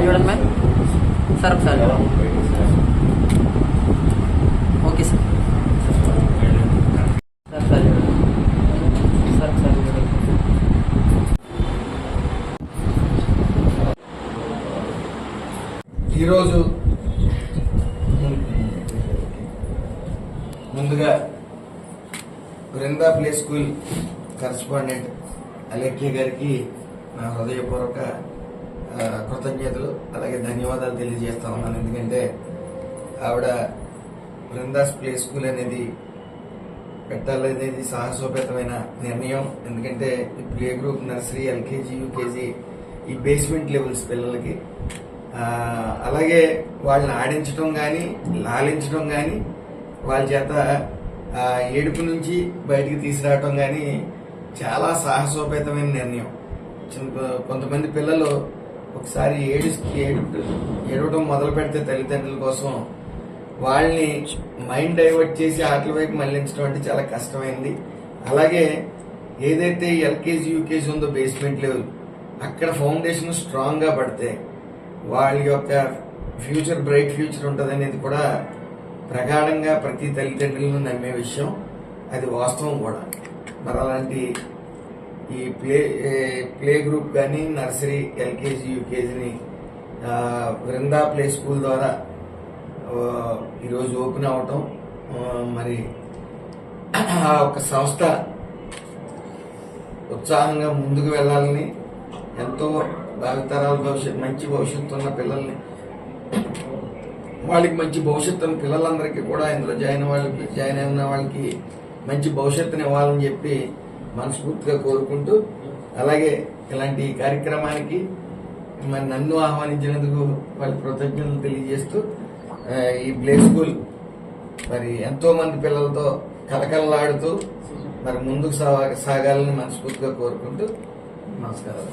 చూడండి ma'am sir ఒకసారి okay sir sir sir sir sir ఈరోజు ముందుగా Brinda play school correspondent Alekhya గారికి నా హృదయపూర్వక కృతజ్ఞతలు అలాగే ధన్యవాదాలు తెలియజేస్తా ఉన్నాను. ఎందుకంటే ఆవిడ బృందాస్ ప్లే స్కూల్ అనేది పెట్టాలనేది సాహసోపేతమైన నిర్ణయం. ఎందుకంటే ఈ play group nursery, LKG, UKG ఈ బేస్మెంట్ లెవెల్స్ పిల్లలకి అలాగే వాళ్ళని ఆడించడం కానీ లాలించడం కానీ వాళ్ళ చేత ఏడుపు నుంచి బయటికి తీసుకురావటం కానీ చాలా సాహసోపేతమైన నిర్ణయం. కొంతమంది పిల్లలు ఒకసారి ఏడవడం మొదలు పెడితే తల్లిదండ్రుల కోసం వాళ్ళని మైండ్ డైవర్ట్ చేసి ఆటల వైపు మళ్లించడం అంటే చాలా కష్టమైంది. అలాగే ఏదైతే ఎల్కేజీ, యూకేజీ ఉందో బేస్మెంట్ లెవెల్, అక్కడ ఫౌండేషన్ స్ట్రాంగ్ గా పడితే వాళ్ళ యొక్క ఫ్యూచర్ బ్రైట్ ఫ్యూచర్ ఉంటుంది అనేది కూడా ప్రగాఢంగా ప్రతి తల్లిదండ్రులను నమ్మే విషయం. అది వాస్తవం కూడా. మరి అలాంటి ఈ ప్లే గ్రూప్ కానీ నర్సరీ, ఎల్కేజీ, యూకేజీని బృందా ప్లే స్కూల్ ద్వారా ఈరోజు ఓపెన్ అవటం, మరి ఆ ఒక సంస్థ ఉత్సాహంగా ముందుకు వెళ్ళాలని, ఎంతో భావితరాల మంచి భవిష్యత్తు ఉన్న పిల్లల్ని, వాళ్ళకి మంచి భవిష్యత్తుని పిల్లలందరికీ కూడా ఇందులో జాయిన్ అయిన వాళ్ళకి మంచి భవిష్యత్తుని ఇవ్వాలని చెప్పి మనస్ఫూర్తిగా కోరుకుంటూ, అలాగే ఇలాంటి కార్యక్రమానికి మరి నన్ను ఆహ్వానించినందుకు వాళ్ళ కృతజ్ఞతలు తెలియజేస్తూ, ఈ ప్లే స్కూల్ మరి ఎంతో మంది పిల్లలతో కలకలలాడుతూ మరి ముందుకు సాగాలని మనస్ఫూర్తిగా కోరుకుంటూ నమస్కారాలు.